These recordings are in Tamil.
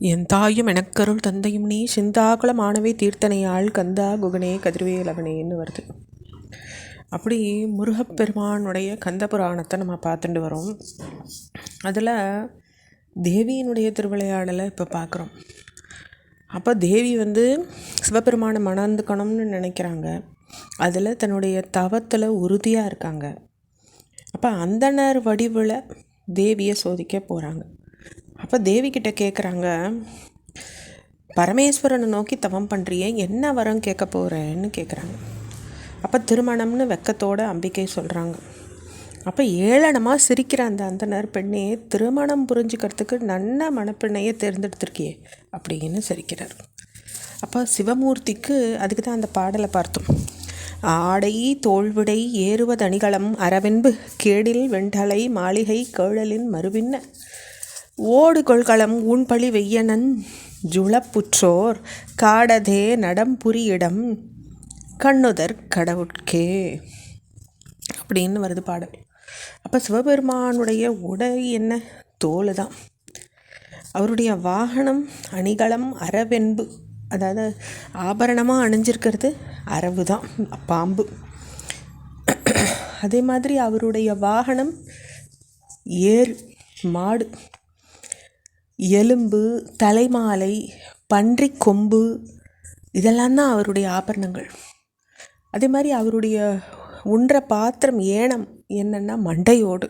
என் தாயும் எனக்கருள் தந்தையும் நீ சிந்தாகுளமானவே தீர்த்தனையாள் கந்தா குகனே கதிர்வேலவனேன்னு வருது. அப்படி முருகப்பெருமானுடைய கந்த புராணத்தை நம்ம பார்த்துட்டு வரோம். அதில் தேவியினுடைய திருவிளையாடலை இப்போ பார்க்குறோம். அப்போ தேவி சிவபெருமானை மணந்துக்கணும்னு நினைக்கிறாங்க. அதில் தன்னுடைய தவத்தில் உறுதியாக இருக்காங்க. அப்போ அந்தணர் வடிவில் தேவியை சோதிக்க போகிறாங்க. அப்போ தேவிக்கிட்ட கேட்குறாங்க, பரமேஸ்வரனை நோக்கி தவம் பண்ணுறியே, என்ன வரம் கேட்க போகிறேன்னு கேட்குறாங்க. அப்போ திருமணம்னு வெக்கத்தோடு அம்பிகை சொல்கிறாங்க. அப்போ ஏளனமாக சிரிக்கிற அந்த அந்தனர் பெண்ணே, திருமணம் புரிஞ்சுக்கிறதுக்கு நல்ல மணப்பெண்ணையே தேர்ந்தெடுத்திருக்கியே அப்படின்னு சிரிக்கிறார். அப்போ சிவமூர்த்திக்கு அதுக்கு தான் அந்த பாடலை பார்த்தோம். ஆடை தோள்விடை ஏறுவதணிகளம் அரவென்பு கேடில் வெண்டலை மாளிகை கேழலின் மறுபின்ன ஓடு கொள்களம் ஊன்பழி வெய்யனன் ஜுளப்புற்றோர் காடதே நடம்புரியிடம் கண்ணுதர் கடவுட்கே அப்படின்னு வருது பாடல். அப்போ சிவபெருமானுடைய உடை என்ன? தோல் தான். அவருடைய வாகனம் அணிகலம் அரவென்பு, அதாவது ஆபரணமாக அணிஞ்சிருக்கிறது அரவு தான், பாம்பு. அதே மாதிரி அவருடைய வாகனம் ஏர் மாடு, எலும்பு, தலைமாலை, பன்றி கொம்பு, இதெல்லாம் தான் அவருடைய ஆபரணங்கள். அதே மாதிரி அவருடைய உண்ற பாத்திரம் ஏனம் என்னென்னா மண்டையோடு.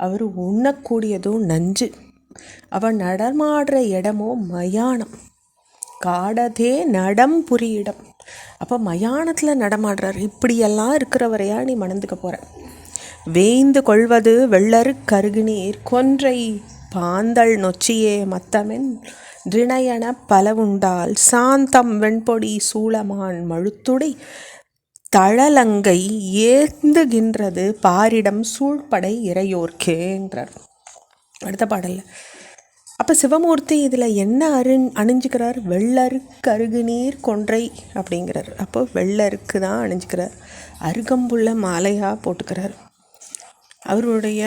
அவர் உண்ணக்கூடியதும் நஞ்சு. அவர் நடமாடுற இடமோ மயானம், காடதே நடம் புரியிடம். அப்போ மயானத்தில் நடமாடுறார். இப்படியெல்லாம் இருக்கிறவரையா நீ மணந்துக்க போகிற? வேய்ந்து கொள்வது வெள்ளரு கருகுநீர் கொன்றை பாந்தள் நொச்சியே மத்தமென் ரிணையன பலவுண்டால் சாந்தம் வெண்பொடி சூளமான் மழுத்துடை தழலங்கை ஏந்துகின்றது பாரிடம் சூழ்படை இறையோர்க்கேன்றார் அடுத்த பாடலில். அப்போ சிவமூர்த்தி இதில் என்ன அணிஞ்சுக்கிறார்? வெள்ளருக்கு அருகுநீர் கொன்றை அப்படிங்கிறார். அப்போ வெள்ளருக்கு தான் அணிஞ்சுக்கிறார். அருகம்புள்ள மாலையாக போட்டுக்கிறார். அவருடைய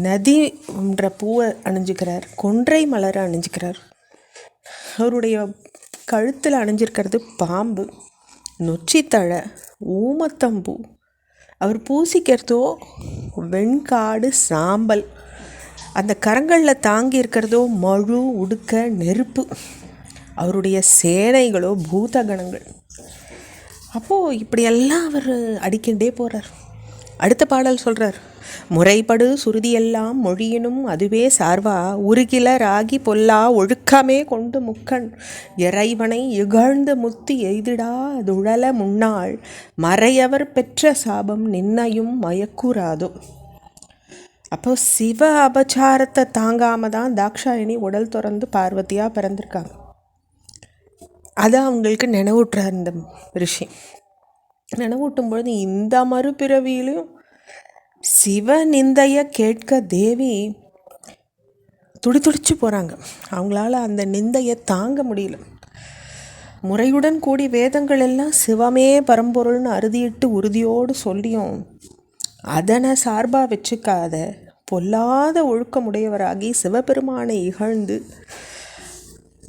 நதின்ற பூவை அணிஞ்சுக்கிறார். கொன்றை மலரை அணிஞ்சுக்கிறார். அவருடைய கழுத்தில் அணிஞ்சிருக்கிறது பாம்பு, நொச்சித்தழை, ஊமத்தம்பூ. அவர் பூசிக்கிறதோ வெண்காடு சாம்பல். அந்த கரங்களில் தாங்கி இருக்கிறதோ மழு உடுக்க நெருப்பு. அவருடைய சேனைகளோ பூதகணங்கள். அப்போது இப்படியெல்லாம் அவர் அடிக்கின்றே போகிறார். அடுத்த பாடல் சொல்கிறார், முறைப்படு சுருதியெல்லாம் மொழியினும் அதுவே சார்வா உருகில ராகி பொல்லா ஒழுக்கமே கொண்டு முக்கண் இறைவனை இகழ்ந்து முத்தி எய்திடா துழல முன்னாள் மறையவர் பெற்ற சாபம் நின்னையும் மயக்கூறாதோ. அப்போ சிவ அபச்சாரத்தை தாங்காமல் தான் தாக்ஷாயணி உடல் திறந்து பார்வதியாக பிறந்திருக்காங்க. அதை அவங்களுக்கு நினைவூட்டுறார் இந்த ரிஷி. நினைவூட்டும் பொழுது இந்த மறுபிறவியிலையும் சிவ நிந்தையை கேட்க தேவி துடிச்சு போகிறாங்க. அவங்களால அந்த நிந்தையை தாங்க முடியல. முறையுடன் கூடி வேதங்கள் எல்லாம் சிவமே பரம்பொருள்னு அறுதியிட்டு உறுதியோடு சொல்லியும் அதனை சார்பாக வச்சுக்காத பொல்லாத ஒழுக்கமுடையவராகி சிவபெருமானை இகழ்ந்து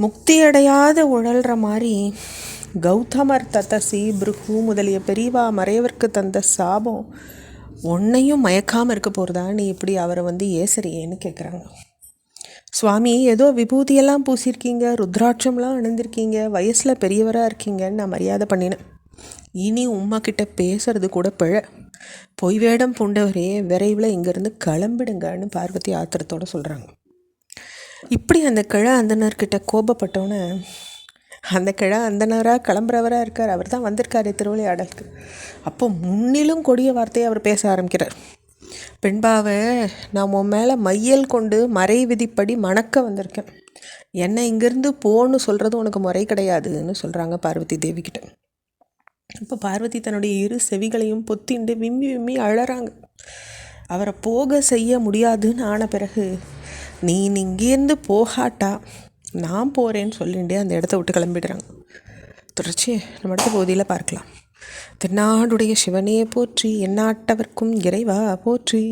முக்தியடையாத உழல்ற மாதிரி கௌதமர் தத்தசி பிருகு முதலிய பெரியவா மறையவர்க்கு தந்த சாபம் ஒன்னையும் மயக்காமல் இருக்க போகிறதா? நீ இப்படி அவரை ஏசறியேன்னு கேட்குறாங்க. சுவாமி, ஏதோ விபூதியெல்லாம் பூசியிருக்கீங்க, ருத்ராட்சம்லாம் அணிந்திருக்கீங்க, வயசில் பெரியவராக இருக்கீங்கன்னு நான் மரியாதை பண்ணினேன். இனி உம்மா கிட்ட பேசுறது கூட பிழை. பொய் வேடம் பூண்டவரே, விரைவில் இங்கேருந்து கிளம்பிடுங்கன்னு பார்வதி ஆத்திரத்தோடு சொல்கிறாங்க. இப்படி அந்த கிழ அந்தனர்கிட்ட கோபப்பட்டோன்னே, அந்த கிழ அந்தனராக கிளம்புறவராக இருக்கார். அவர் தான் வந்திருக்காரு திருவிளையாடலுக்கு. அப்போ முன்னிலும் கொடிய வார்த்தையை அவர் பேச ஆரம்பிக்கிறார். பெண்பாவை, நான் உன் மேலே மையல் கொண்டு மறை விதிப்படி மணக்க வந்திருக்கேன். என்னை இங்கேருந்து போன்னு சொல்கிறது உனக்கு முறை கிடையாதுன்னு சொல்கிறாங்க பார்வதி தேவிக்கிட்ட. இப்போ பார்வதி தன்னுடைய இரு செவிகளையும் பொத்திண்டு விம்மி விம்மி அழறாங்க. அவரை போக செய்ய முடியாதுன்னு ஆன பிறகு, நீ இங்கேருந்து போகாட்டா நான் போகிறேன்னு சொல்லிட்டு அந்த இடத்த விட்டு கிளம்பிடுறாங்க. தொடர்ச்சி நம்ம அடுத்த பகுதியில் பார்க்கலாம். தென்னாடுடைய சிவனே போற்றி, எந்நாட்டவர்க்கும் இறைவா போற்றி.